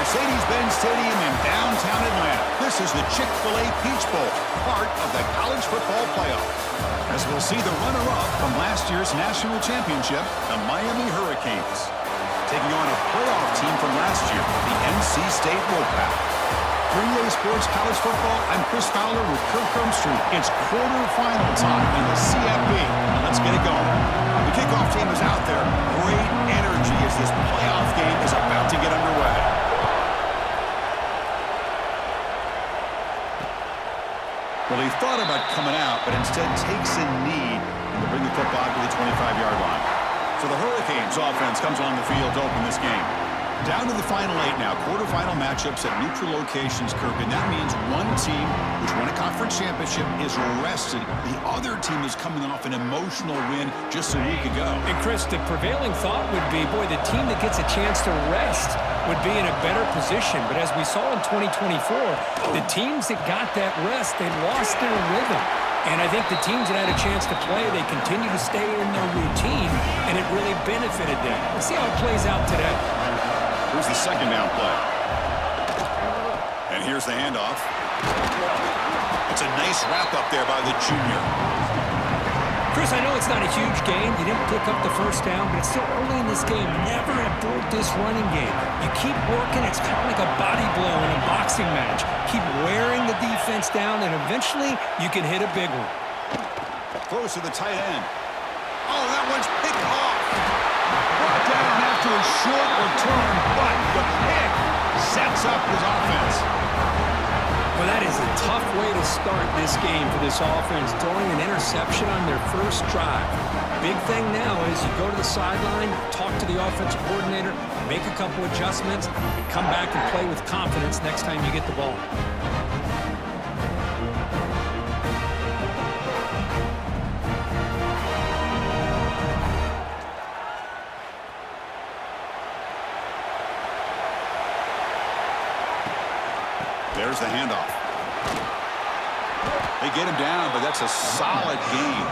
Mercedes-Benz Stadium in downtown Atlanta. This is the Chick-fil-A Peach Bowl, part of the college football playoff. As we'll see the runner-up from last year's national championship, the Miami Hurricanes, taking on a playoff team from last year, the NC State Wolfpack. For EA Sports College Football, I'm Chris Fowler with Kirk Hermstreet. It's quarterfinal time in the CFP. Let's get it going. The kickoff team is out there. Great energy as this playoff game is about to get underway. Well, he thought about coming out, but instead takes a knee to bring the football to the 25-yard line. So the Hurricanes offense comes on the field to open this game. Down to the final 8 now. Quarterfinal matchups at neutral locations, Kirk, and that means one team which won a conference championship is rested. The other team is coming off an emotional win just a week ago. And Chris, the prevailing thought would be, boy, the team that gets a chance to rest would be in a better position. But as we saw in 2024, the teams that got that rest, they lost their rhythm. And I think the teams that had a chance to play, they continue to stay in their routine, and it really benefited them. Let's see how it plays out today. Here's the second down play. And here's the handoff. It's a nice wrap up there by the junior. Chris, I know it's not a huge game. You didn't pick up the first down, but it's still early in this game. Never abort this running game. You keep working. It's kind of like a body blow in a boxing match. Keep wearing the defense down, and eventually you can hit a big one. Close to the tight end. Oh, that one's picked off. Brought down after a short return, but the pick sets up his offense. Well, that is a tough way to start this game for this offense, throwing an interception on their first drive. Big thing now is you go to the sideline, talk to the offensive coordinator, make a couple adjustments, and come back and play with confidence next time you get the ball. There's the handoff. They get him down, but that's a solid game.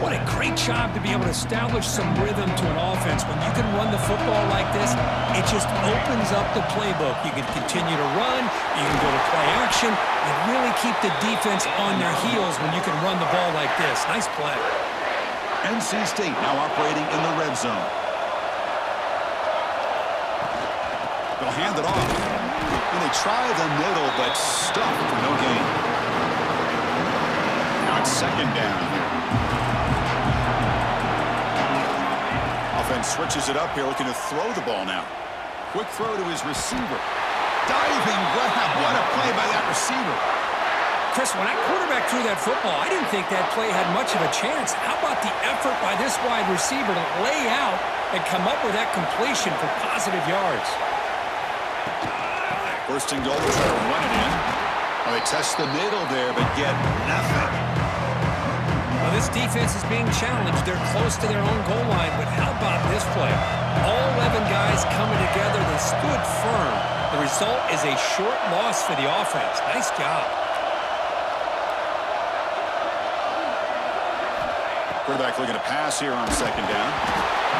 What a great job to be able to establish some rhythm to an offense. When you can run the football like this, it just opens up the playbook. You can continue to run, you can go to play action, and really keep the defense on their heels when you can run the ball like this. Nice play. NC State now operating in the red zone. They'll hand it off. And they try the middle, but stuck for no gain. Now it's second down here. Offense switches it up here, looking to throw the ball now. Quick throw to his receiver. Diving grab. What a play by that receiver. Chris, when I quarterback threw that football, I didn't think that play had much of a chance. How about the effort by this wide receiver to lay out and come up with that completion for positive yards? First and goal, try to run it in. Oh, they test the middle there, but get nothing. Well, this defense is being challenged. They're close to their own goal line, but how about this play? All 11 guys coming together. They stood firm. The result is a short loss for the offense. Nice job. Quarterback looking to pass here on second down.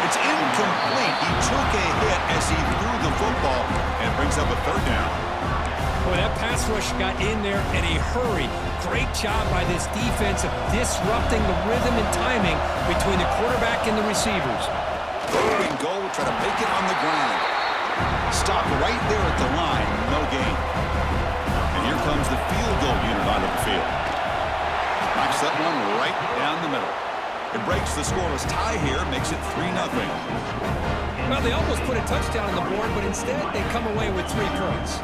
It's incomplete. He took a hit as he threw the football and brings up a third down. Boy, that pass rush got in there in a hurry. Great job by this defense of disrupting the rhythm and timing between the quarterback and the receivers. Third and goal, try to make it on the ground. Stop right there at the line, no gain. And here comes the field goal unit onto the field. Knocks that one right down the middle. It breaks the scoreless tie here, makes it 3-0. Well, they almost put a touchdown on the board, but instead they come away with 3 points.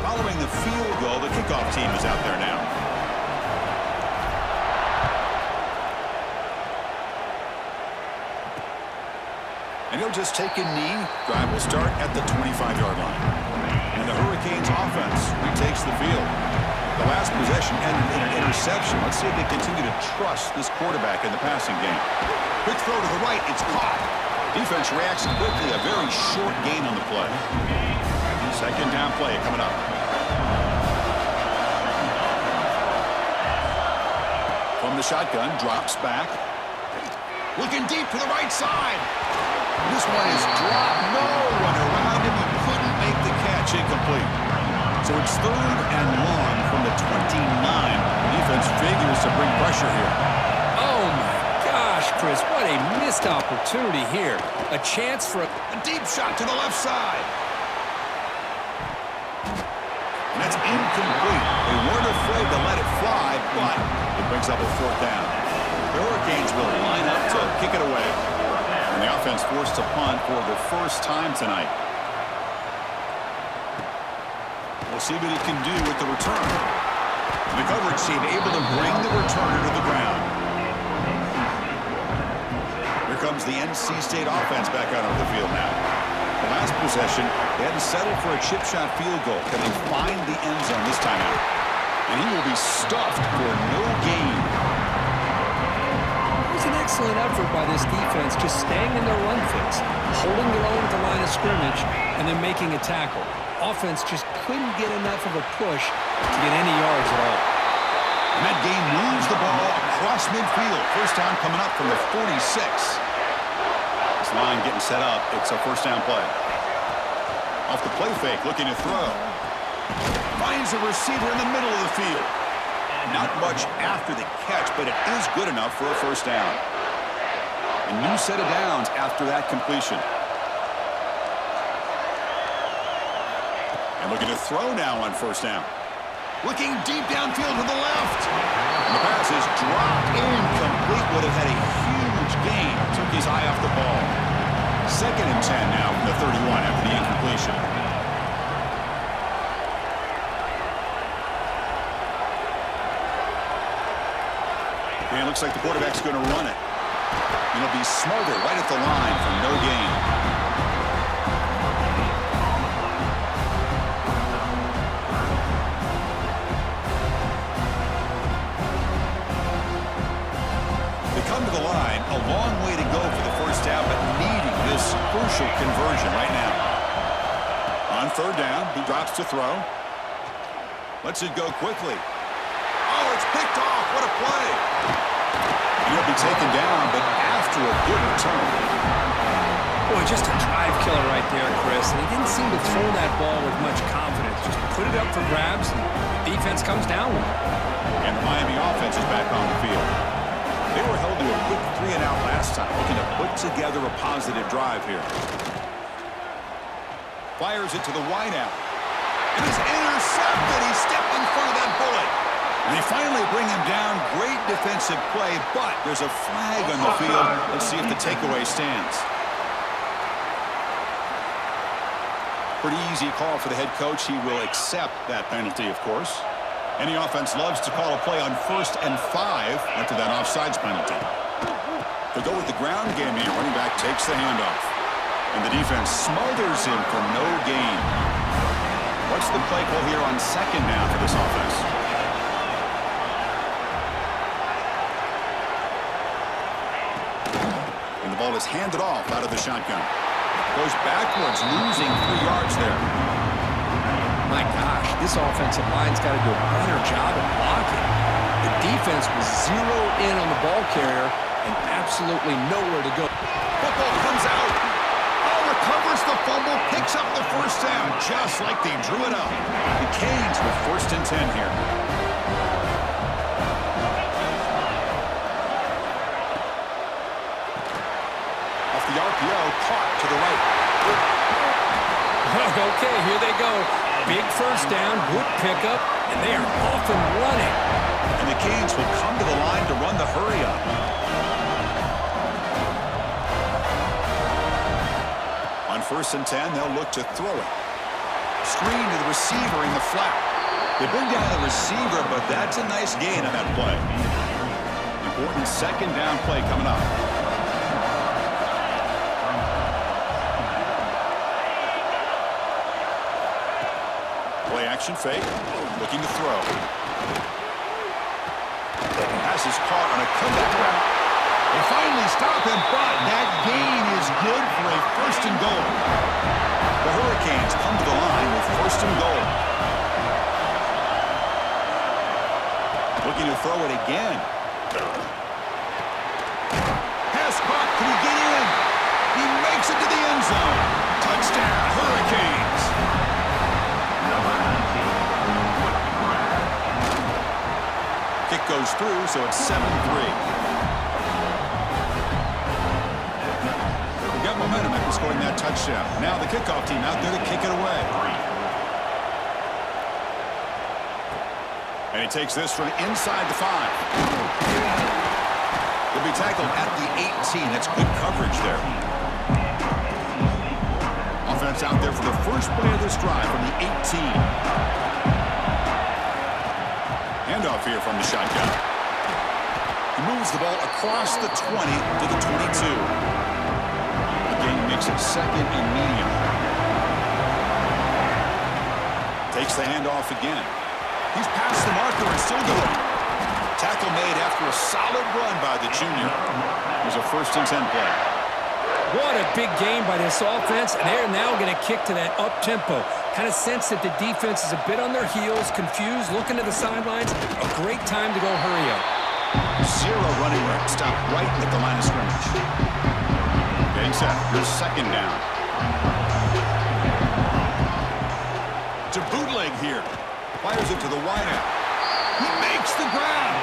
Following the field goal, the kickoff team is out there now. And he'll just take a knee. Drive will start at the 25-yard line. And the Hurricanes offense retakes the field. The last possession ended in an interception. Let's see if they continue to trust this quarterback in the passing game. Quick throw to the right. It's caught. Defense reacts quickly. A very short gain on the play. Second down play coming up. From the shotgun, drops back. Looking deep to the right side. This one is dropped. No one around him. He couldn't make the catch. Incomplete. So it's 3rd and long from the 29. Defense figures to bring pressure here. Oh, my gosh, Chris. What a missed opportunity here. A chance for a deep shot to the left side. And that's incomplete. They weren't afraid to let it fly, but it brings up a 4th down. The Hurricanes will line up to kick it away. And the offense forced to punt for the first time tonight. We'll see what he can do with the return. The coverage team able to bring the returner to the ground. Here comes the NC State offense back out on the field now. The last possession, they had to settle for a chip shot field goal. Can they find the end zone this time out? And he will be stuffed for no gain. It was an excellent effort by this defense, just staying in their run fits, holding their own at the line of scrimmage, and then making a tackle. Offense just couldn't get enough of a push to get any yards at all. And that game moves the ball across midfield. First down coming up from the 46. This line getting set up. It's a first down play. Off the play fake, looking to throw. Finds a receiver in the middle of the field. Not much after the catch, but it is good enough for a first down. A new set of downs after that completion. And looking to throw now on first down. Looking deep downfield to the left. And the pass is dropped incomplete. Would have had a huge gain. Took his eye off the ball. 2nd and 10 now from the 31 after the incompletion. And it looks like the quarterback's going to run it. And it'll be smothered right at the line for no gain. They come to the line, a long way to go for the first down, but needing this crucial conversion right now. On 3rd down, he drops to throw. Lets it go quickly. Oh, it's picked off. What a play. He'll be taken down, but after a good return. Boy, just a drive killer right there, Chris. And he didn't seem to throw that ball with much confidence. Just put it up for grabs, and the defense comes down with it. And the Miami offense is back on the field. They were held to a quick 3-and-out last time, looking to put together a positive drive here. Fires it to the wideout. And he's intercepted. He stepped in front of that bullet. And they finally bring him down. Great defensive play, but there's a flag on the field. Let's see if the takeaway stands. Pretty easy call for the head coach. He will accept that penalty, of course. Any offense loves to call a play on 1st and 5 after that offsides penalty. They go with the ground game here. Running back takes the handoff. And the defense smothers him for no gain. What's the play call here on 2nd down for this offense? And the ball is handed off out of the shotgun. Goes backwards, losing 3 yards there. My gosh, this offensive line's got to do a better job of blocking. The defense was zeroed in on the ball carrier and absolutely nowhere to go. Football comes out. Oh, recovers the fumble, picks up the first down, just like they drew it up. The Canes with 1st and 10 here. Off the RPO, caught to the right. Okay, here they go. Big first down, good pickup, and they are off and running. And the Canes will come to the line to run the hurry up. On 1st and 10, they'll look to throw it. Screen to the receiver in the flat. They bring down the receiver, but that's a nice gain on that play. Important 2nd down play coming up. Play action fake, looking to throw. Pass is caught on a comeback route. They finally stop him, but that gain is good for a 1st and goal. The Hurricanes come to the line with 1st and goal. Looking to throw it again. Pass caught. goes through, so it's 7-3. We got momentum after scoring that touchdown. Now the kickoff team out there to kick it away. And he takes this from inside the 5. He'll be tackled at the 18. That's good coverage there. Offense out there for the first play of this drive from the 18. Handoff here from the shotgun. He moves the ball across the 20 to the 22. The game makes it second and medium. Takes the handoff again. He's past the marker and still going. Tackle made after a solid run by the junior. There's a 1st and 10 play. What a big game by this offense, and they're now going to kick to that up-tempo. Kind of sense that the defense is a bit on their heels, confused, looking to the sidelines. A great time to go hurry up. 0 running room. Stop right at the line of scrimmage. Getting set. Here's 2nd down. To bootleg here. Fires it to the wideout. He makes the grab.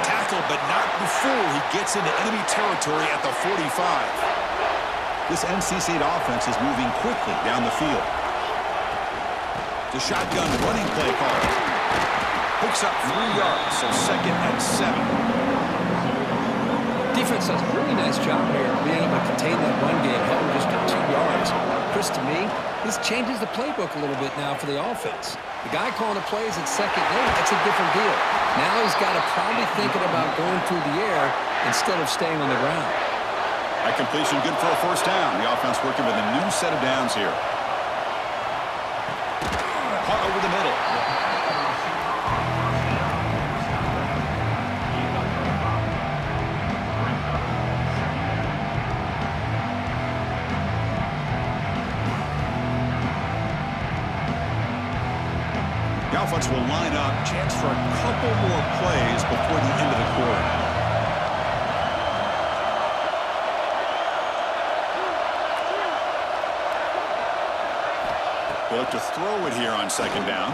Tackle, but not before he gets into enemy territory at the 45. This NC State offense is moving quickly down the field. The shotgun running play call. Picks up 3 yards, so 2nd and 7. Defense does a really nice job here being able to contain that run game, held him just to 2 yards. Chris, to me, this changes the playbook a little bit now for the offense. The guy calling the plays at 2nd, that's a different deal. Now he's got to probably thinking about going through the air instead of staying on the ground. That completion good for a 1st down. The offense working with a new set of downs here. Caught over the middle. The offense will line up. Chance for a couple more plays before the end of the quarter. They look to throw it here on 2nd down.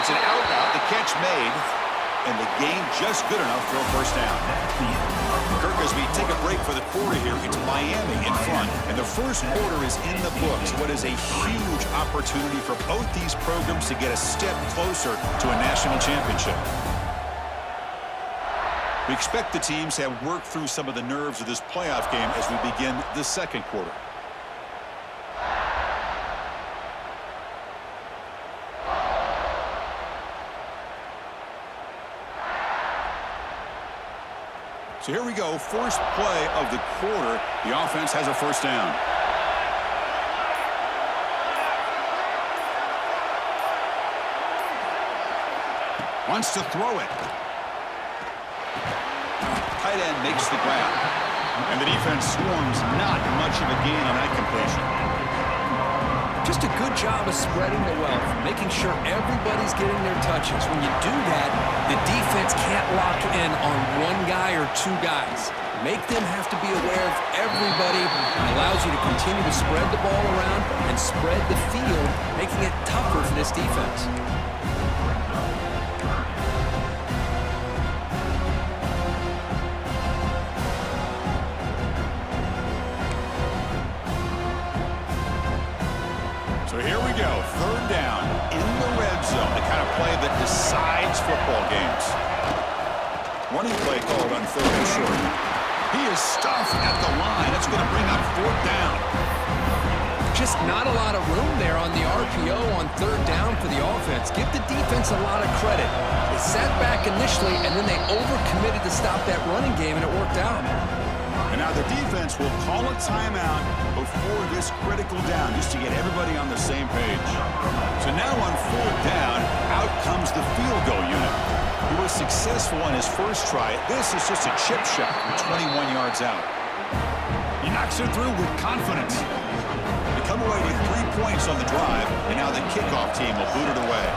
It's an out route, the catch made, and the gain just good enough for a 1st down. Kirk, as we take a break for the quarter here, it's Miami in front, and the 1st quarter is in the books. What is a huge opportunity for both these programs to get a step closer to a national championship. We expect the teams to have worked through some of the nerves of this playoff game as we begin the 2nd quarter. So here we go, first play of the quarter. The offense has a 1st down. Wants to throw it. Tight end makes the grab. And the defense swarms, not much of a gain on that completion. Just a good job of spreading the wealth, making sure everybody's getting their touches. When you do that, the defense can't lock in on 1 guy or 2 guys. Make them have to be aware of everybody. It allows you to continue to spread the ball around and spread the field, making it tougher for this defense. So here we go, 3rd down in the red zone, the kind of play that decides football games. Running play called on 3rd and short. He is stuffed at the line. It's going to bring up 4th down. Just not a lot of room there on the RPO on 3rd down for the offense. Give the defense a lot of credit. They sat back initially, and then they overcommitted to stop that running game, and it worked out. And now the defense will call a timeout before this critical down, just to get everybody on the same page. So now on 4th down, out comes the field goal unit. He was successful on his first try. This is just a chip shot from 21 yards out. He knocks it through with confidence. They come away with 3 points on the drive, and now the kickoff team will boot it away.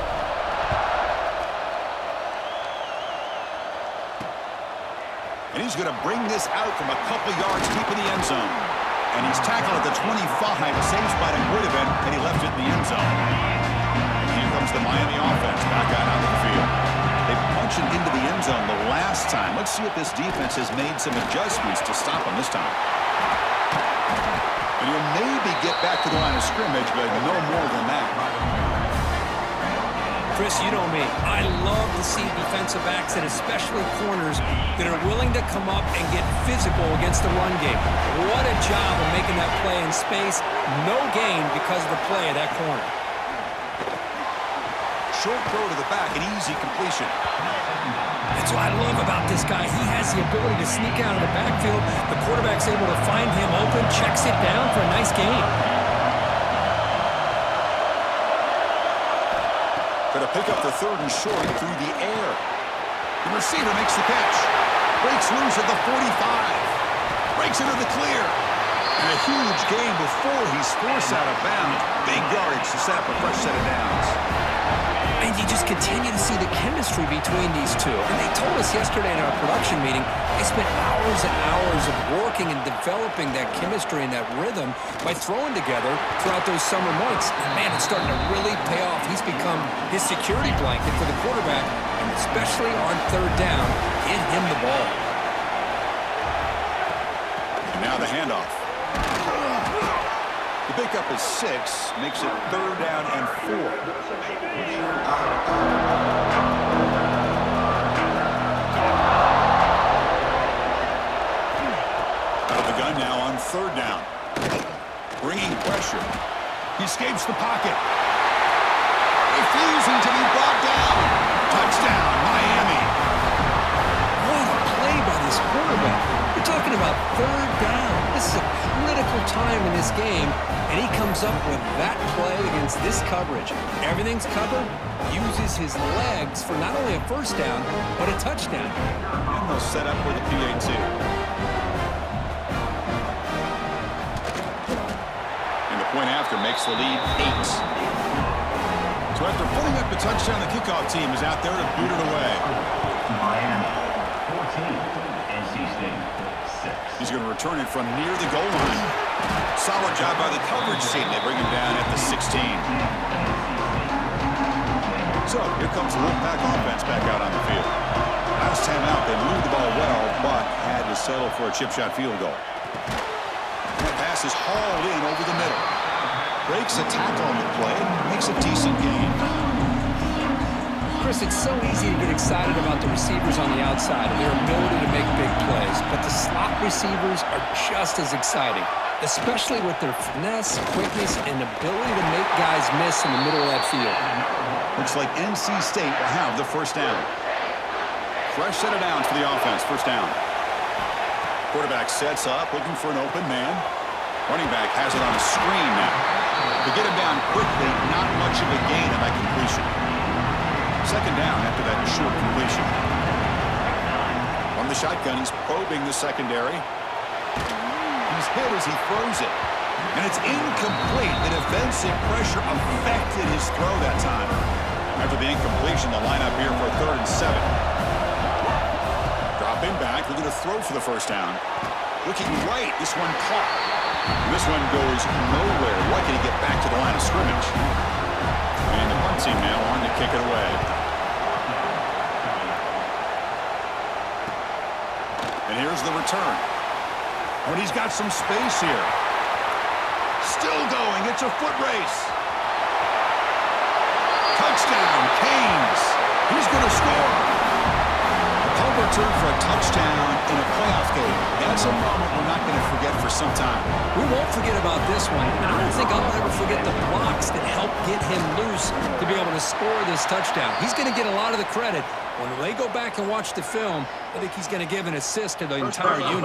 And he's going to bring this out from a couple yards deep in the end zone. And he's tackled at the 25. Same spot it would have been, and he left it in the end zone. And here comes the Miami offense back out onto the field. They punt mentioned into the end zone the last time. Let's see if this defense has made some adjustments to stop him this time. And he'll maybe get back to the line of scrimmage, but no more than that. Chris, you know me. I love to see defensive backs and especially corners that are willing to come up and get physical against the run game. What a job of making that play in space. No gain because of the play of that corner. Short throw to the back, an easy completion. That's what I love about this guy. He has the ability to sneak out of the backfield. The quarterback's able to find him open, checks it down for a nice gain. Going to pick up the 3rd and short through the air. The receiver makes the catch. Breaks loose at the 45. Breaks into the clear. And a huge gain before he's forced out of bounds. Big yardage to set up a fresh set of downs. And you just continue to see the chemistry between these two. And they told us yesterday in our production meeting, they spent hours and hours of working and developing that chemistry and that rhythm by throwing together throughout those summer months. And man, it's starting to really pay off. He's become his security blanket for the quarterback, and especially on 3rd down, get him the ball. And now the handoff. The pickup is 6, makes it 3rd down and 4. Out of the gun now on 3rd down. Bringing pressure. He escapes the pocket. Refusing to be brought down. Touchdown, Miami. What a play by this quarterback. We're talking about 3rd down. This is a critical time in this game, and he comes up with that play against this coverage. Everything's covered, uses his legs for not only a 1st down, but a touchdown. And they'll set up with a PAT. And the point after makes the lead 8. So after pulling up the touchdown, the kickoff team is out there to boot it away. Miami, 14, NC State, 6. He's going to return it from near the goal line. Solid job by the coverage team. They bring him down at the 16. So here comes the Wolfpack offense back out on the field. Last time out, they moved the ball well, but had to settle for a chip shot field goal. That pass is hauled in over the middle. Breaks a tackle on the play, makes a decent gain. Chris, it's so easy to get excited about the receivers on the outside and their ability to make big plays, but the slot receivers are just as exciting, especially with their finesse, quickness, and ability to make guys miss in the middle of that field. Looks like NC State will have the 1st down. Fresh set of downs for the offense, 1st down. Quarterback sets up, looking for an open man. Running back has it on a screen now. To get him down quickly, not much of a gain on that completion. 2nd down after that short completion. From the shotgun, he's probing the secondary. He's hit as he throws it. And it's incomplete. The defensive pressure affected his throw that time. After the incompletion, the lineup here for a 3rd and 7. Dropping back, looking to throw for the 1st down. Looking right, this one caught. And this one goes nowhere. Lucky to get back to the line of scrimmage. And the punt team now on to kick it away. And here's the return. Oh, and he's got some space here. Still going. It's a foot race. Touchdown, Canes. He's going to score. A punt return for a touchdown in a playoff game. That's a moment we're not going to forget for some time. We won't forget about this one, and I don't think I'll ever forget the blocks that helped get him loose to be able to score this touchdown. He's going to get a lot of the credit. When they go back and watch the film, I think he's going to give an assist to the entire unit.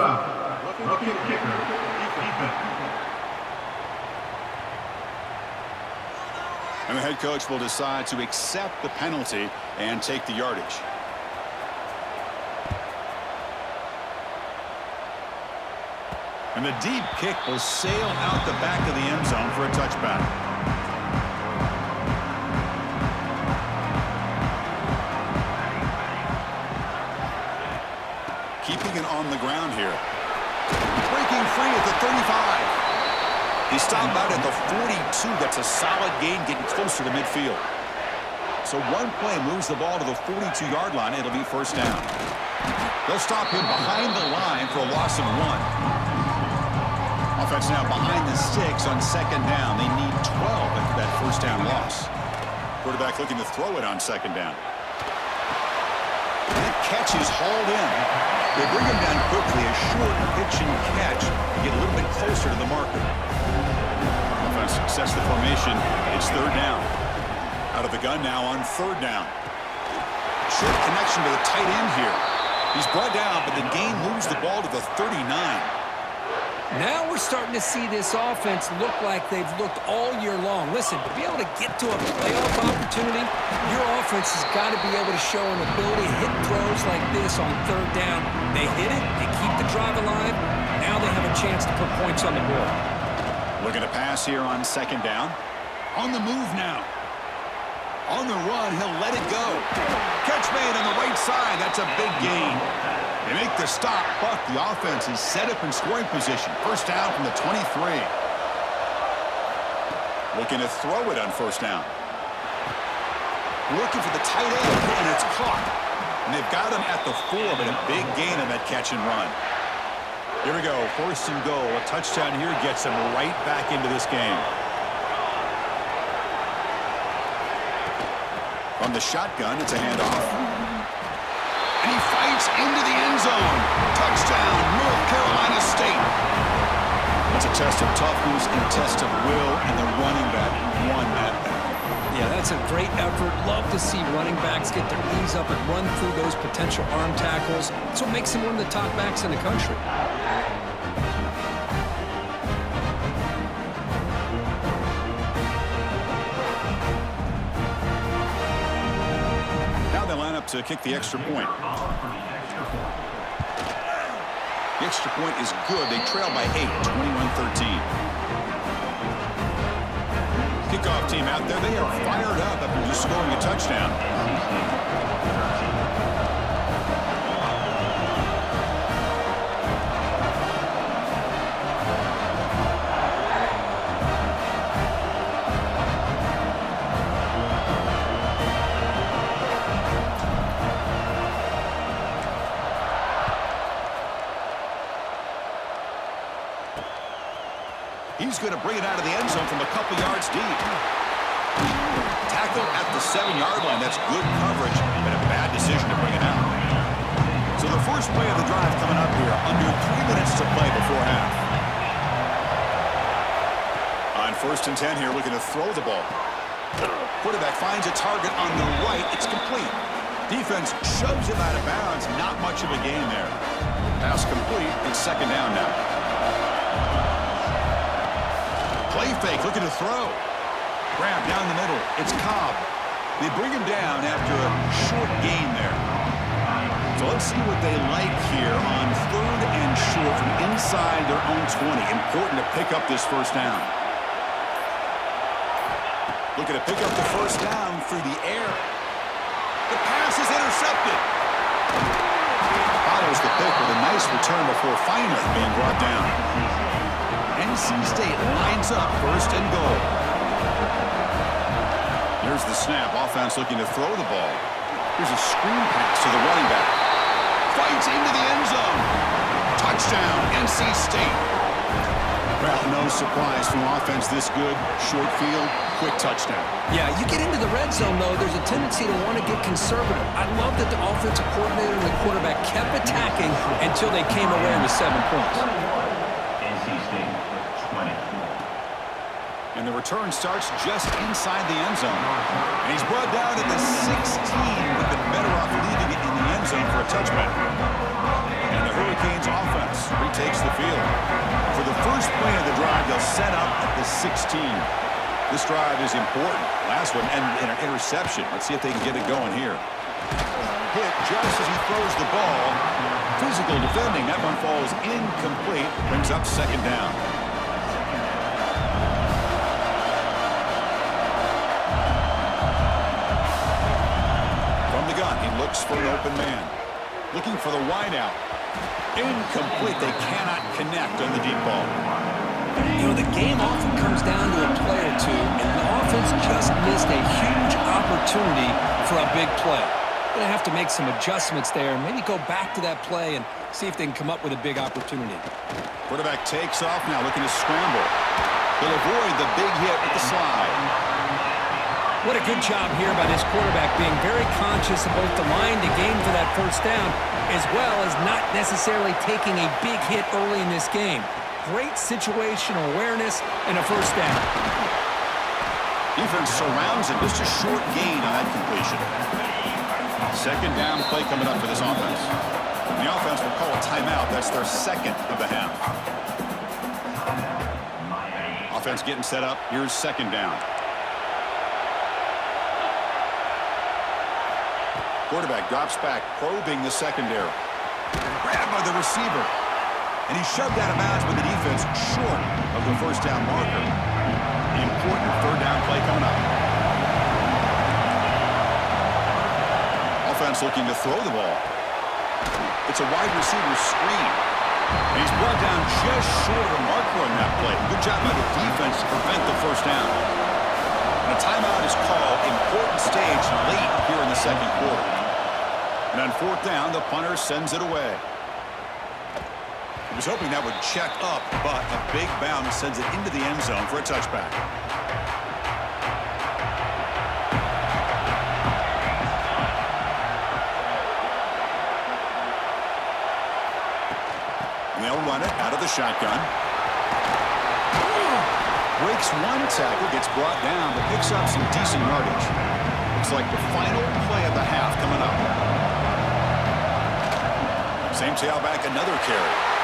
And the head coach will decide to accept the penalty and take the yardage. And the deep kick will sail out the back of the end zone for a touchback. Keeping it on the ground here. Breaking free at the 35. He stopped out at the 42. That's a solid gain, getting closer to midfield. So one play moves the ball to the 42-yard line. It'll be first down. They'll stop him behind the line for a loss of 1. Offense now behind the 6 on second down. They need 12 after that first down loss. Quarterback looking to throw it on second down. That catch is hauled in. They bring him down quickly. A short pitch and catch to get a little bit closer to the marker. Offense sets the formation. It's third down. Out of the gun now on third down. Short connection to the tight end here. He's brought down, but the game moves the ball to the 39. Now we're starting to see this offense look like they've looked all year long. Listen, to be able to get to a playoff opportunity, your offense has got to be able to show an ability to hit throws like this on third down. They hit it, they keep the drive alive. Now they have a chance to put points on the board. Looking to pass here on second down. On the move now. On the run, he'll let it go. Catch made on the right side. That's a big gain. They make the stop, but the offense is set up in scoring position. First down from the 23. Looking to throw it on first down. Looking for the tight end, and it's caught. And they've got him at the 4, but a big gain on that catch and run. Here we go, first and goal. A touchdown here gets them right back into this game. From the shotgun, it's a handoff. And he fights into the end zone. Touchdown, North Carolina State. It's a test of toughness and a test of will, and the running back won that battle. Yeah, that's a great effort. Love to see running backs get their knees up and run through those potential arm tackles. That's what makes him one of the top backs in the country. To kick the extra point. The extra point is good. They trail by 8, 21-13. Kickoff team out there. They are fired up after just scoring a touchdown. He's going to bring it out of the end zone from a couple yards deep. Tackle at the 7-yard line. That's good coverage, but a bad decision to bring it out. So the first play of the drive coming up here. Under 3 minutes to play before half. On first and 10 here, looking to throw the ball. Quarterback finds a target on the right. It's complete. Defense shoves him out of bounds. Not much of a gain there. Pass complete. It's second down now. Play fake, looking to throw. Grab down the middle. It's Cobb. They bring him down after a short gain there. So let's see what they like here on third and short from inside their own 20. Important to pick up this first down. Looking to pick up the first down through the air. The pass is intercepted. Follows the pick with a nice return before finally being brought down. NC State lines up first and goal. Here's the snap. Offense looking to throw the ball. Here's a screen pass to the running back. Fights into the end zone. Touchdown, NC State. Well, no surprise from offense this good. Short field, quick touchdown. Yeah, you get into the red zone, though, there's a tendency to want to get conservative. I love that the offensive coordinator and the quarterback kept attacking until they came away with 7 points. NC State, 20. And the return starts just inside the end zone. And he's brought down at the 16, but been better off leaving it in the end zone for a touchback. And the Hurricanes offense retakes the field. For the first play of the drive, they'll set up at the 16. This drive is important. Last one, and an interception. Let's see if they can get it going here. Hit just as he throws the ball. Physical defending. That one falls incomplete. Brings up second down. From the gun, he looks for an open man. Looking for the wideout. Incomplete. They cannot connect on the deep ball. You know, the game often comes down to a play or two, and the offense just missed a huge opportunity opportunity for a big play. Going to have to make some adjustments there, maybe go back to that play and see if they can come up with a big opportunity. Quarterback takes off now, looking to scramble. He'll avoid the big hit with the slide. What a good job here by this quarterback, being very conscious of both the line to gain for that first down, as well as not necessarily taking a big hit early in this game. Great situational awareness and a first down. Defense surrounds him. Just a short gain on that completion. Second down play coming up for this offense. The offense will call a timeout. That's their second of the half. Offense getting set up. Here's second down. Quarterback drops back, probing the secondary. Grabbed by the receiver. And he shoved out of bounds with the defense short of the first down marker. Important third down play coming up. Offense looking to throw the ball. It's a wide receiver screen. And he's brought down just short of the marker on that play. Good job by the defense to prevent the first down. And a timeout is called. Important stage late here in the second quarter. And on fourth down, the punter sends it away. He was hoping that would check up, but a big bounce sends it into the end zone for a touchback. And they'll run it out of the shotgun. Breaks one tackle, gets brought down, but picks up some decent yardage. Looks like the final play of the half coming up. Same tailback, another carry.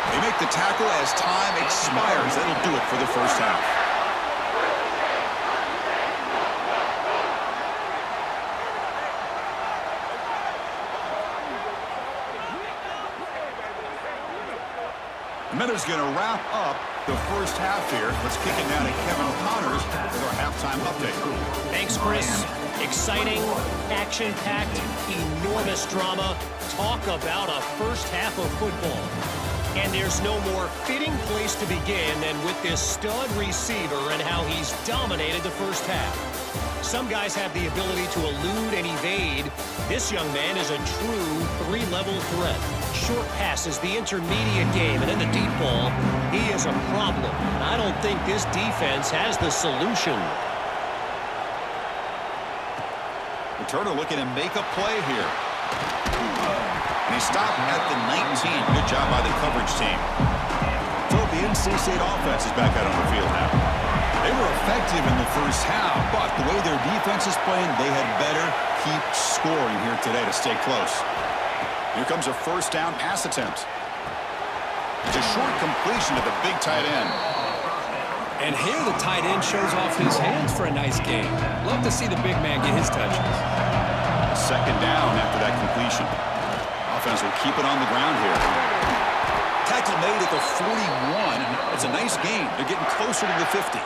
They make the tackle as time expires. That'll do it for the first half. The Miners going to wrap up the first half here. Let's kick it down to Kevin Connors with our halftime update. Thanks, Chris. Exciting, action-packed, enormous drama. Talk about a first half of football. And there's no more fitting place to begin than with this stud receiver and how he's dominated the first half. Some guys have the ability to elude and evade. This young man is a true three-level threat. Short passes, the intermediate game, and then the deep ball. He is a problem, and I don't think this defense has the solution. Returner looking to make a play here. And he stopped at the 19. Good job by the coverage team. So the NC State offense is back out on the field now. They were effective in the first half, but the way their defense is playing, they had better keep scoring here today to stay close. Here comes a first down pass attempt. It's a short completion to the big tight end. And here the tight end shows off his hands for a nice game. Love to see the big man get his touches. Second down after that completion. Offense will keep it on the ground here. Tackle made at the 41. It's a nice gain. They're getting closer to the 50.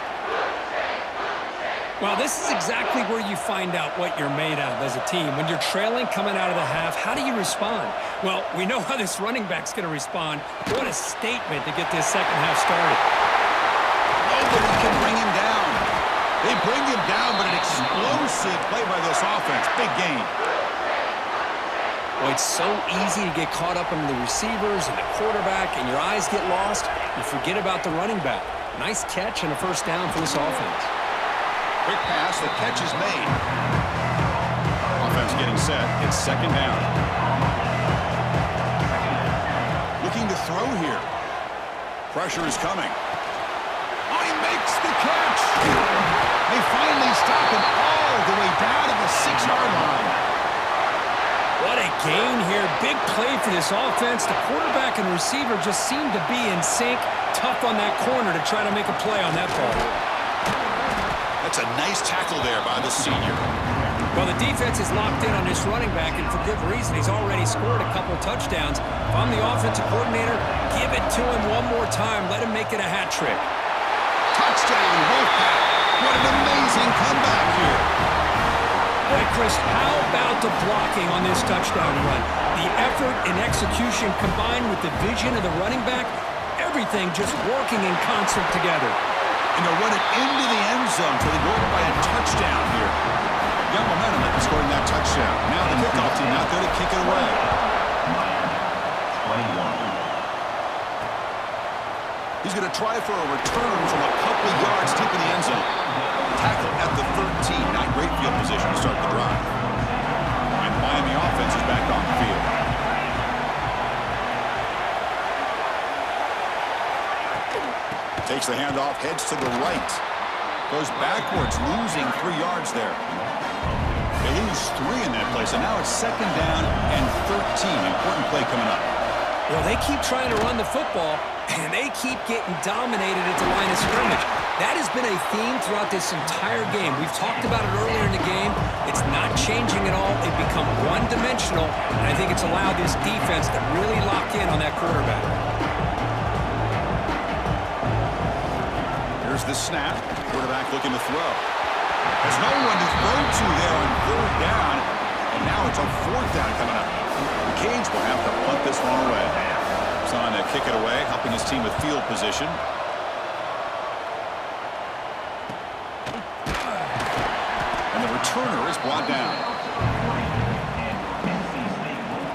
Well, this is exactly where you find out what you're made of as a team. When you're trailing coming out of the half, how do you respond? Well, we know how this running back's going to respond. What a statement to get this second half started. Nobody can bring him down. They bring him down, but an explosive play by this offense. Big gain. Well, it's so easy to get caught up in the receivers and the quarterback, and your eyes get lost. You forget about the running back. Nice catch and a first down for this offense. Quick pass, the catch is made. Offense getting set. It's second down. Looking to throw here. Pressure is coming. Oh, he makes the catch. They finally stop him all the way down to the 6-yard line. What a gain here. Big play for this offense. The quarterback and receiver just seem to be in sync. Tough on that corner to try to make a play on that ball. That's a nice tackle there by the senior. Well, the defense is locked in on this running back, and for good reason. He's already scored a couple touchdowns. If I'm the offensive coordinator, give it to him one more time. Let him make it a hat trick. Touchdown, Wolfpack. What an amazing comeback here. Boy, Chris, how about the blocking on this touchdown run? The effort and execution combined with the vision of the running back, everything just working in concert together. And they'll run it into the end zone so they go up by a touchdown here. Got momentum after scoring that touchdown. Now the kickoff team out there to kick it away. 21. He's going to try for a return from a couple of yards deep in the end zone. Tackle at the 13. Not great field position to start the drive. And the Miami offense is back on the field. Takes the handoff, heads to the right. Goes backwards, losing 3 yards there. They lose 3 in that play, so now it's 2nd down and 13. Important play coming up. Well, they keep trying to run the football, and they keep getting dominated at the line of scrimmage. That has been a theme throughout this entire game. We've talked about it earlier in the game. It's not changing at all. They've become one-dimensional, and I think it's allowed this defense to really lock in on that quarterback. Here's the snap. Quarterback looking to throw. There's no one to throw to there on 3rd down, and now it's on 4th down coming up. The Canes will have to punt this one away. He's on to kick it away, helping his team with field position. And the returner is brought down.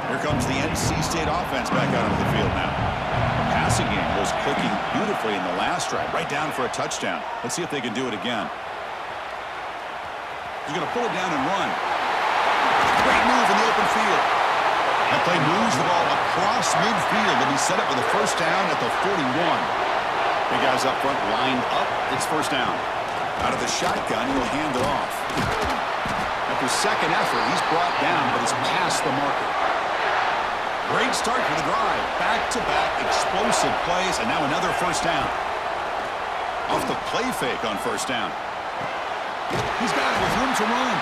Here comes the NC State offense back out onto the field now. The passing game was clicking beautifully in the last drive, right down for a touchdown. Let's see if they can do it again. He's going to pull it down and run. Great move in the open field. That play moves the ball across midfield to be set up with a 1st down at the 41. Big guys up front lined up. It's 1st down. Out of the shotgun, he'll hand it off. After 2nd effort, he's brought down, but is past the marker. Great start for the drive. Back-to-back explosive plays, and now another 1st down. Off the play fake on 1st down. He's got it with room to run.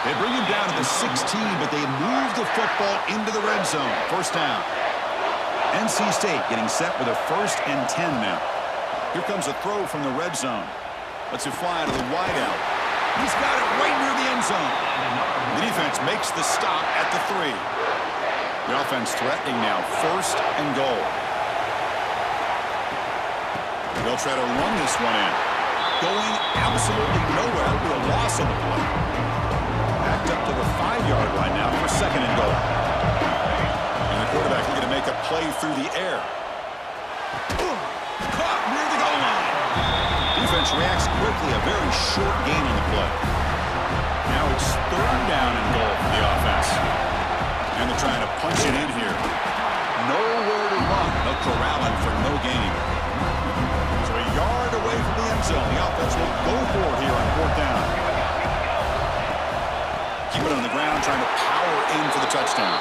They bring him down to the 16, but they move the football into the red zone. 1st down. NC State getting set with a 1st and 10 now. Here comes a throw from the red zone. Lets it fly to the wideout. He's got it right near the end zone. The defense makes the stop at the 3. The offense threatening now. 1st and goal. They'll try to run this one in. Going absolutely nowhere with a loss on the play. Backed up to the 5-yard line now for 2nd and goal. And the quarterback looking to make a play through the air. Caught near the goal line. Defense reacts quickly. A very short gain on the play. Now it's 3rd down and goal for the offense. And they're trying to punch it in here. Nowhere to run. They'll corral it for no gain. So a yard away from the end zone. The offense will go for it here on 4th down. Keep it on the ground, trying to power in for the touchdown.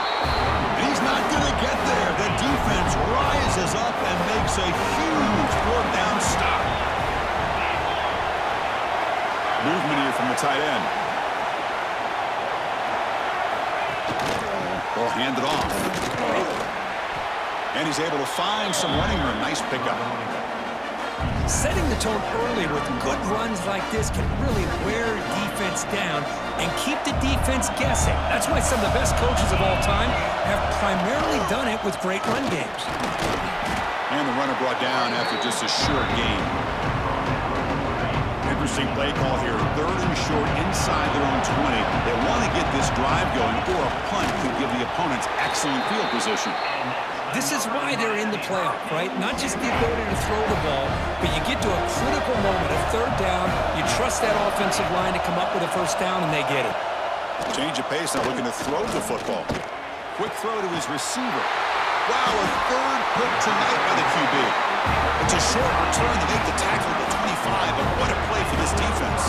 And he's not going to get there. The defense rises up and makes a huge 4th down stop. Movement here from the tight end. Ball handed off. And he's able to find some running room. Nice pickup. Setting the tone early with good runs like this can really wear defense down and keep the defense guessing. That's why some of the best coaches of all time have primarily done it with great run games. And the runner brought down after just a short gain. Interesting play call here. 3rd and short inside their own 20. They want to get this drive going, or a punt could give the opponents excellent field position. This is why they're in the playoff, right? Not just the ability to throw the ball, but you get to a critical moment of 3rd down. You trust that offensive line to come up with a 1st down, and they get it. Change of pace, now looking to throw the football. Quick throw to his receiver. Wow, a 3rd pick tonight by the QB. It's a short return to make the tackle at the 25, but what a play for this defense.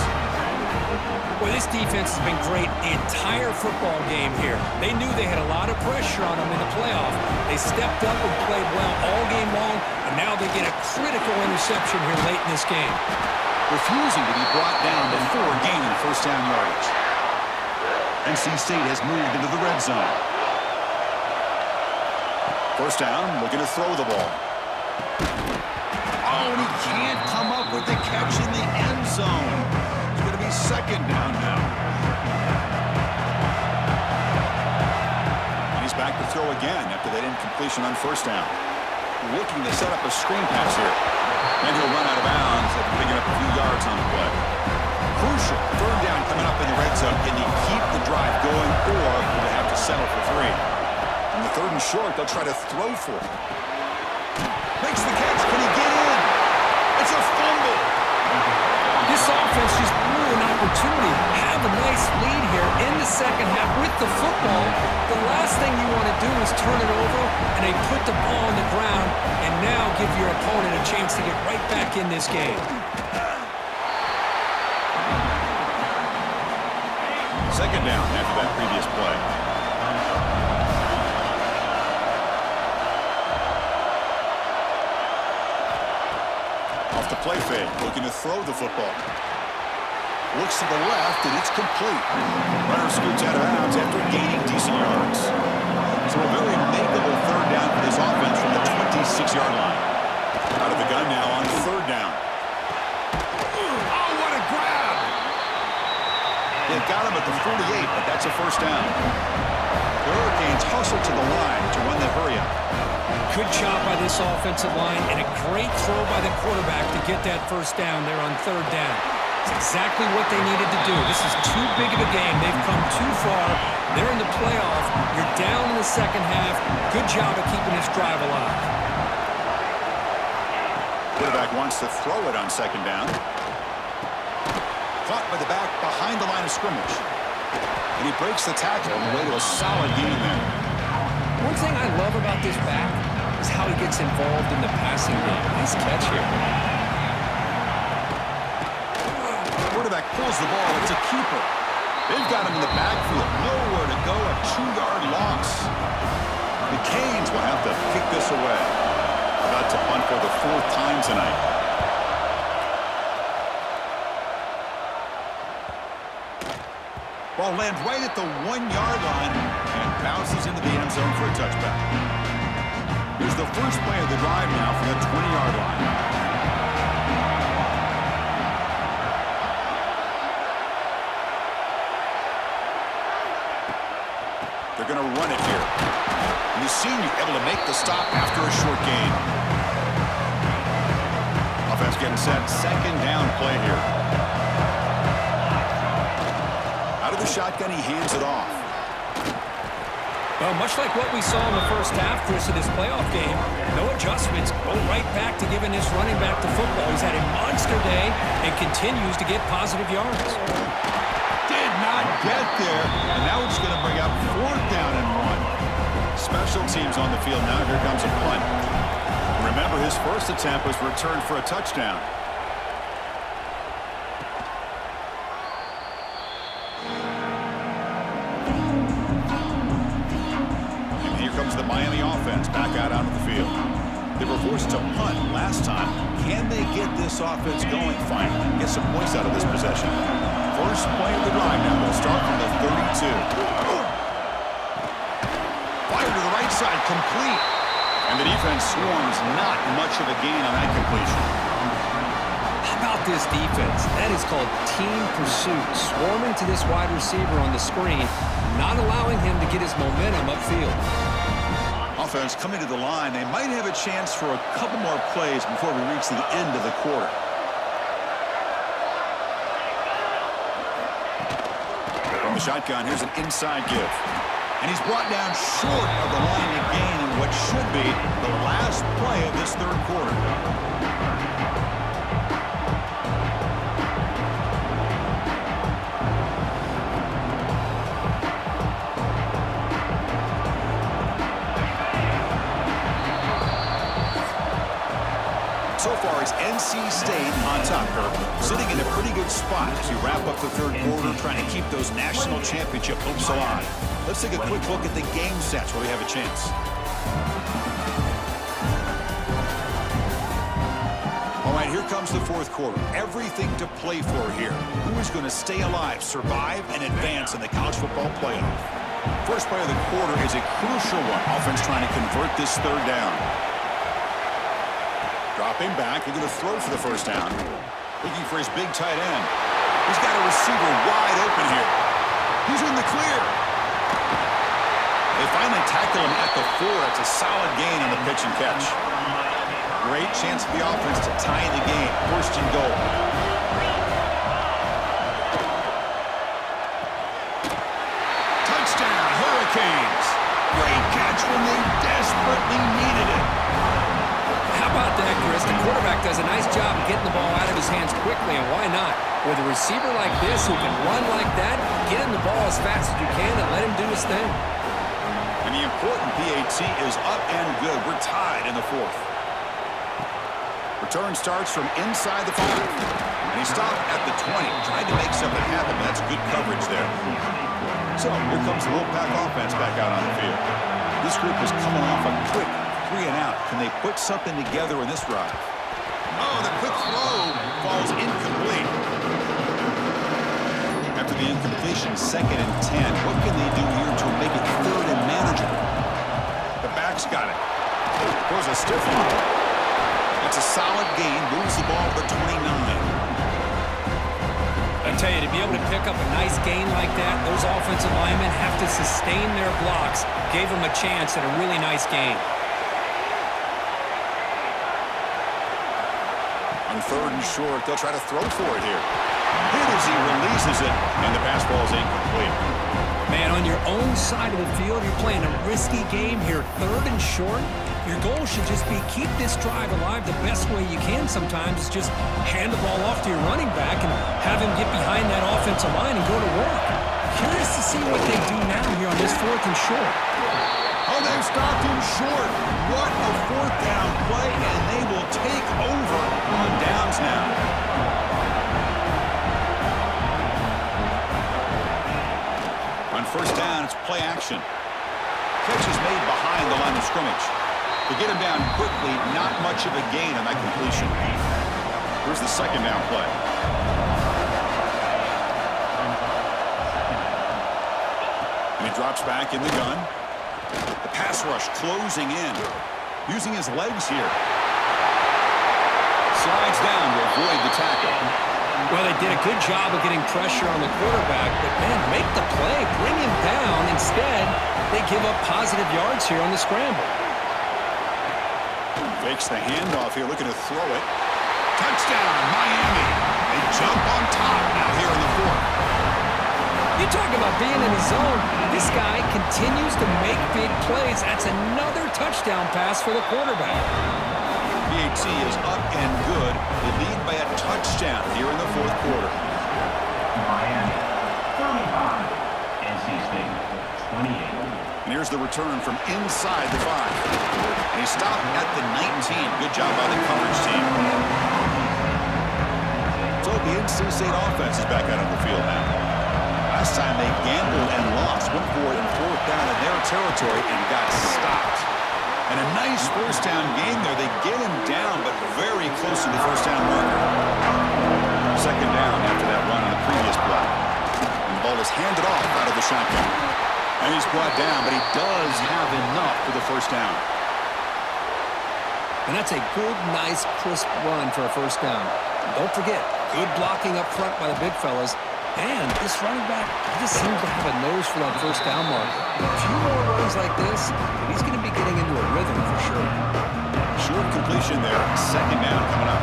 Well, this defense has been great the entire football game here. They knew they had a lot of pressure on them in the playoff. They stepped up and played well all game long, and now they get a critical interception here late in this game. Refusing to be brought down before gaining 1st down yardage. NC State has moved into the red zone. 1st down, looking to throw the ball. Oh, and he can't come up with the catch in the end zone. It's going to be 2nd down now. And he's back to throw again after that incompletion on 1st down. looking to set up a screen pass here. And he'll run out of bounds after picking up a few yards on the play. Crucial. Third down coming up in the red zone. Can you keep the drive going, or will they have to settle for 3? On the 3rd and short, they'll try to throw for it. Makes the catch. Can he get in? It's a fumble. This offense just blew an opportunity. Have a nice lead here in the second half with the football. The last thing you want to do is turn it over, and they put the ball on the ground and now give your opponent a chance to get right back in this game. Second down after that previous play. Off the play fake, looking to throw the football. Looks to the left, and it's complete. Runner scoots out of bounds after gaining decent yards. So a very makeable third down for this offense from the 26-yard line. Out of the gun now on 3rd down. Oh, what a grab! They got him at the 48, but that's a first down. The Hurricanes hustle to the line to run the hurry up. Good job by this offensive line and a great throw by the quarterback to get that first down there on 3rd down. It's exactly what they needed to do. This is too big of a game. They've come too far. They're in the playoff. You're down in the second half. Good job of keeping this drive alive. Quarterback wants to throw it on 2nd down. Caught by the back behind the line of scrimmage. And he breaks the tackle on the way to a solid gain there. One thing I love about this back is how he gets involved in the passing game. Nice catch here. Quarterback pulls the ball. It's a keeper. They've got him in the backfield. Nowhere to go. A 2-yard loss. The Canes will have to kick this away. About to punt for the 4th time tonight. Ball lands right at the 1-yard line and bounces into the end zone for a touchback. Here's the first play of the drive now from the 20-yard line. They're going to run it here. And the senior able to make the stop after a short gain. Offense getting set. 2nd down play here. Out of the shotgun, he hands it off. Well, much like what we saw in the first half, Chris, of this playoff game, no adjustments. Go right back to giving this running back to football. He's had a monster day and continues to get positive yards. Did not get there, and now it's going to bring up 4th down and 1. Special teams on the field now. Here comes a punt. Remember, his first attempt was returned for a touchdown. The Miami offense back out onto the field. They were forced to punt last time. Can they get this offense going finally? Get some points out of this possession. First play of the drive now. They'll start from the 32. Fire to the right side, complete. And the defense swarms. Not much of a gain on that completion. How about this defense? That is called team pursuit. Swarming to this wide receiver on the screen, not allowing him to get his momentum upfield. Offense coming to the line. They might have a chance for a couple more plays before we reach the end of the quarter. From the shotgun, here's an inside give. And he's brought down short of the line to gain in what should be the last play of this 3rd quarter. So far, it's NC State on top, Kirk, sitting in a pretty good spot as we wrap up the 3rd quarter, trying to keep those national championship hopes alive. Let's take a quick look at the game sets where we have a chance. All right, here comes the 4th quarter. Everything to play for here. Who is going to stay alive, survive, and advance in the college football playoff? First play of the quarter is a crucial one. Offense trying to convert this 3rd down. Dropping back, they're going to throw for the first down. Looking for his big tight end. He's got a receiver wide open here. He's in the clear. They finally tackle him at the 4. It's a solid gain on the pitch and catch. great chance for the offense to tie the game. First and goal. Touchdown, Hurricanes. Great catch when they desperately needed it. How about that, Chris? The quarterback does a nice job of getting the ball out of his hands quickly, and why not? With a receiver like this who can run like that, get him the ball as fast as you can and let him do his thing. And the important PAT is up and good. We're tied in the fourth. Return starts from inside the 5. And he stopped at the 20. Tried to make something happen, but that's good coverage there. So here comes the Wolfpack offense back out on the field. This group is coming off a quick 3 and out. Can they put something together in this drive? Oh, the quick throw falls incomplete. After the incompletion, 2nd and 10. What can they do here to make it 3rd and manageable? The back's got it. Throws a stiff one. That's a solid gain. Moves the ball to the 29. I tell you, to be able to pick up a nice gain like that, those offensive linemen have to sustain their blocks. Gave them a chance at a really nice gain. On 3rd and short, they'll try to throw for it here. Hit as he releases it, and the pass ball is incomplete. Man, on your own side of the field, you're playing a risky game here. 3rd and short. Your goal should just be keep this drive alive the best way you can sometimes. Is just hand the ball off to your running back and have him get behind that offensive line and go to work. Curious to see what they do now here on this 4th and short. Oh, they've stopped him short. What a 4th down play, and they will take over on downs now. On 1st down, it's play action. Catch is made behind the line of scrimmage. To get him down quickly, not much of a gain on that completion. Here's the 2nd down play. And he drops back in the gun. The pass rush closing in. Using his legs here. Slides down to avoid the tackle. Well, they did a good job of getting pressure on the quarterback, but, man, make the play. Bring him down. Instead, they give up positive yards here on the scramble. Fakes the handoff here, looking to throw it. Touchdown, Miami. They jump on top now here in the 4th. You talk about being in the zone. This guy continues to make big plays. That's another touchdown pass for the quarterback. PAT is up and good. They lead by a touchdown here in the 4th quarter. Miami, 35. NC State, 28. And here's the return from inside the 5. And he stopped at the 19. Good job by the coverage team. So the NC State offense is back out on the field now. Last time they gambled and lost. Went for it in 4th down in their territory and got stopped. And a nice 1st down game there. They get him down, but very close to the 1st down marker. 2nd down after that run on the previous play. And the ball is handed off out of the shotgun. And he's brought down, but he does have enough for the 1st down. And that's a good, nice, crisp run for a 1st down. Don't forget, good blocking up front by the big fellas. And this running back, he just seems to have a nose for that 1st down marker. A few more runs like this, and he's going to be getting into a rhythm for sure. Short completion there. 2nd down coming up.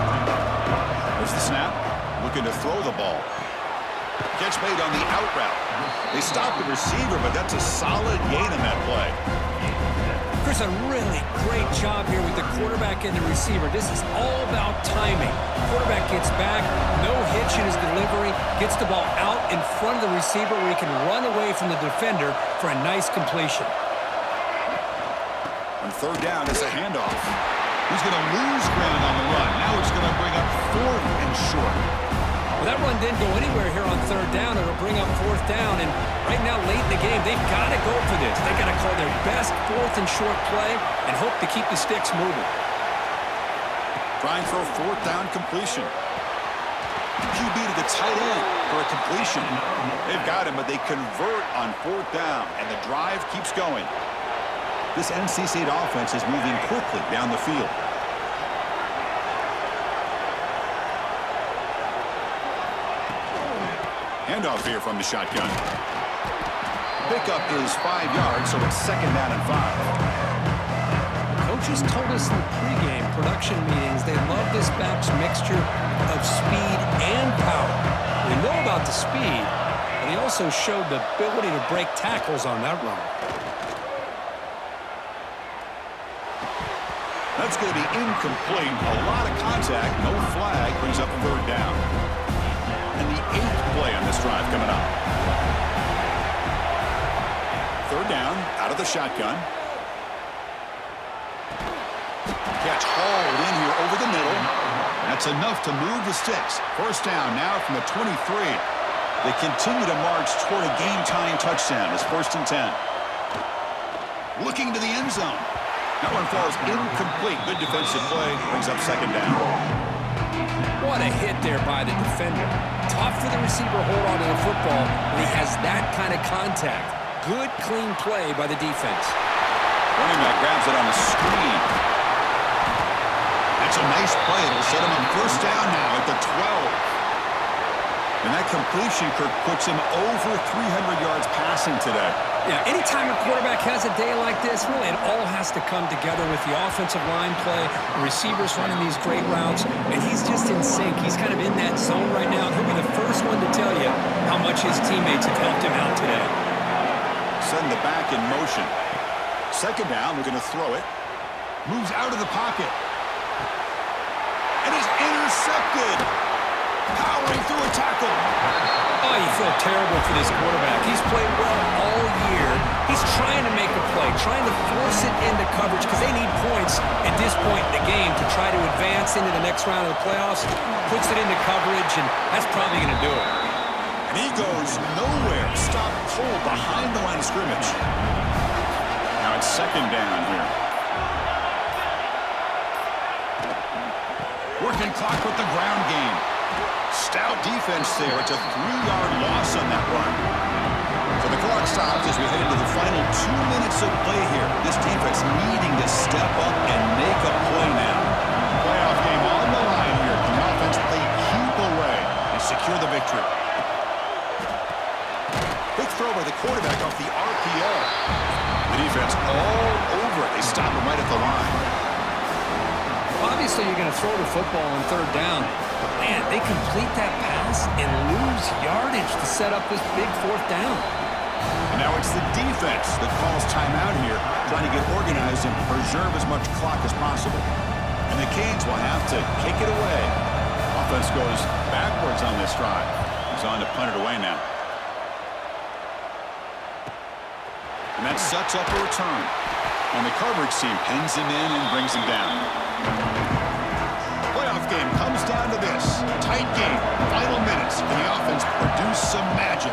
There's the snap. Looking to throw the ball. Catch made on the out route. They stopped the receiver, but that's a solid gain in that play. Chris, a really great job here with the quarterback and the receiver. This is all about timing. Quarterback gets back, no hitch in his delivery, gets the ball out in front of the receiver where he can run away from the defender for a nice completion. On 3rd down, it's a handoff. He's going to lose ground on the run. Now it's going to bring up 4th and short. Well, that run didn't go anywhere here on 3rd down. It'll bring up 4th down. And right now, late in the game, they've got to go for this. They've got to call their best 4th and short play and hope to keep the sticks moving. Trying for a 4th down completion. QB to the tight end for a completion. They've got him, but they convert on 4th down, and the drive keeps going. This NC State offense is moving quickly down the field. Handoff here from the shotgun. Pickup is 5 yards, so it's 2nd down and 5. Coach just told us in the pregame production meetings they love this back's mixture of speed and power. We know about the speed, but he also showed the ability to break tackles on that run. That's going to be incomplete. A lot of contact. No flag. Brings up 3rd down. And the 8th play on this drive coming up. 3rd down. Out of the shotgun. Catch hauled in here over the middle. That's enough to move the sticks. 1st down now from the 23. They continue to march toward a game-tying touchdown. It's 1st and 10. Looking to the end zone. That one falls incomplete. Good defensive play. Brings up 2nd down. What a hit there by the defender. Tough for the receiver to hold on to the football when he has that kind of contact. Good, clean play by the defense. Running back grabs it on the screen. That's a nice play. It'll set him on 1st down now at the 12. And that completion, Kirk, puts him over 300 yards passing today. Yeah, anytime a quarterback has a day like this, really it all has to come together with the offensive line play, the receivers running these great routes, and he's just in sync. He's kind of in that zone right now. He'll be the first one to tell you how much his teammates have helped him out today. Send the back in motion. 2nd down, we're going to throw it. Moves out of the pocket. And he's intercepted. Powering through a tackle. Oh, you feel terrible for this quarterback. He's played well all year. He's trying to make a play, trying to force it into coverage because they need points at this point in the game to try to advance into the next round of the playoffs. Puts it into coverage, and that's probably going to do it. And he goes nowhere. Stop cold behind the line of scrimmage. Now it's 2nd down here. Working clock with the ground game. Stout defense there. It's a 3-yard loss on that run. So the clock stops as we head into the final 2 minutes of play here. This defense needing to step up and make a play now. Playoff game on the line here. The offense play keep away and secure the victory. Big throw by the quarterback off the RPO. The defense all over it. They stop him right at the line. Obviously, you're going to throw the football on 3rd down. Man, they complete that pass and lose yardage to set up this big 4th down. And now it's the defense that calls timeout here, trying to get organized and preserve as much clock as possible. And the Canes will have to kick it away. Offense goes backwards on this drive. He's on to punt it away now. And that sets up a return. And the coverage team pins him in and brings him down. Playoff game comes down to this. Tight game. Final minutes. Can the offense produce some magic?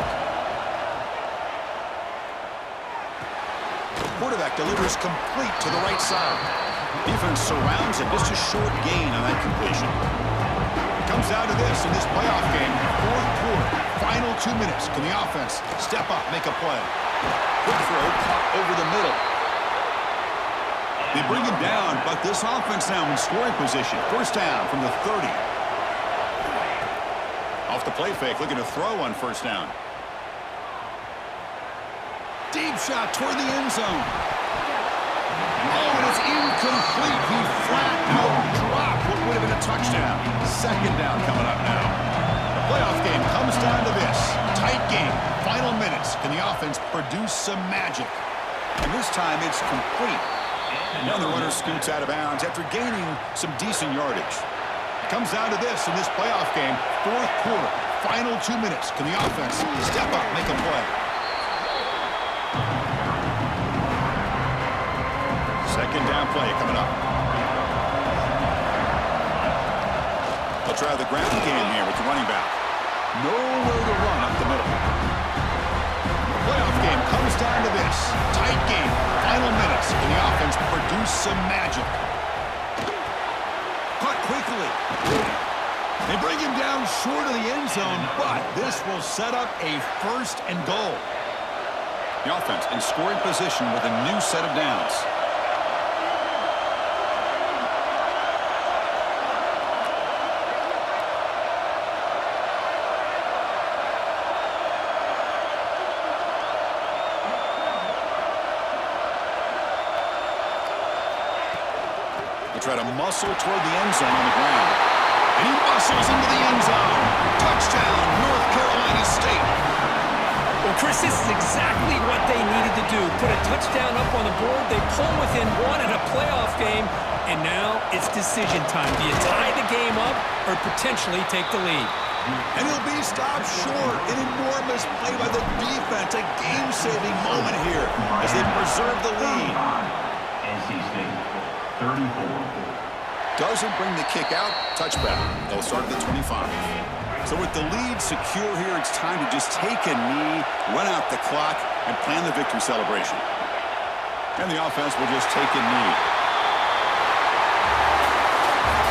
Quarterback delivers complete to the right side. Defense surrounds him. Just a short gain on that completion. Comes down to this in this playoff game. 4th quarter. Final 2 minutes. Can the offense step up, make a play? Quick throw, caught over the middle. They bring him down, but this offense now in scoring position. 1st down from the 30. Off the play fake, looking to throw on 1st down. Deep shot toward the end zone. Oh, and it's incomplete. He flat out dropped what would have been a touchdown. 2nd down coming up now. The playoff game comes down to this. Tight game. Final minutes. Can the offense produce some magic? And this time it's complete. Now the runner scoots out of bounds after gaining some decent yardage. Comes down to this in this playoff game. 4th quarter. Final 2 minutes. Can the offense step up, make a play? 2nd down play coming up. They'll try the ground game here with the running back. Nowhere to run up the middle. Playoff game comes down to this. Tight game. Final minutes. Can the offense produce some magic? Caught quickly. They bring him down short of the end zone, but this will set up a 1st and goal. The offense in scoring position with a new set of downs. try to muscle toward the end zone on the ground. And he muscles into the end zone. Touchdown, North Carolina State. Well, Chris, this is exactly what they needed to do. Put a touchdown up on the board. They pull within one in a playoff game. And now it's decision time. Do you tie the game up or potentially take the lead? And he'll be stopped short. An enormous play by the defense. A game-saving moment here as they preserve the lead. NC State, 34. Doesn't bring the kick out. Touchback. They'll start at the 25. So with the lead secure here, it's time to just take a knee, run out the clock, and plan the victory celebration. And the offense will just take a knee.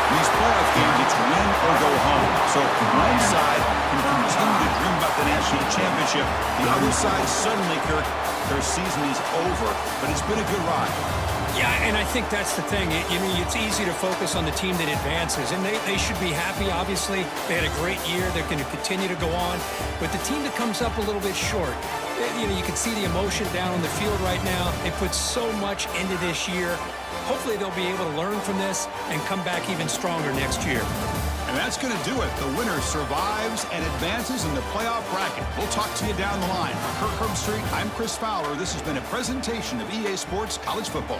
In these playoff games, it's win or go home. So one side can continue to dream about the national championship. The other side, suddenly, Kirk, their season is over. But it's been a good ride. Yeah, and I think that's the thing. It's easy to focus on the team that advances, and they should be happy, obviously. They had a great year. They're going to continue to go on. But the team that comes up a little bit short, you can see the emotion down on the field right now. They put so much into this year. Hopefully they'll be able to learn from this and come back even stronger next year. And that's going to do it. The winner survives and advances in the playoff bracket. We'll talk to you down the line. For Kirk Herbstreit, I'm Chris Fowler. This has been a presentation of EA Sports College Football.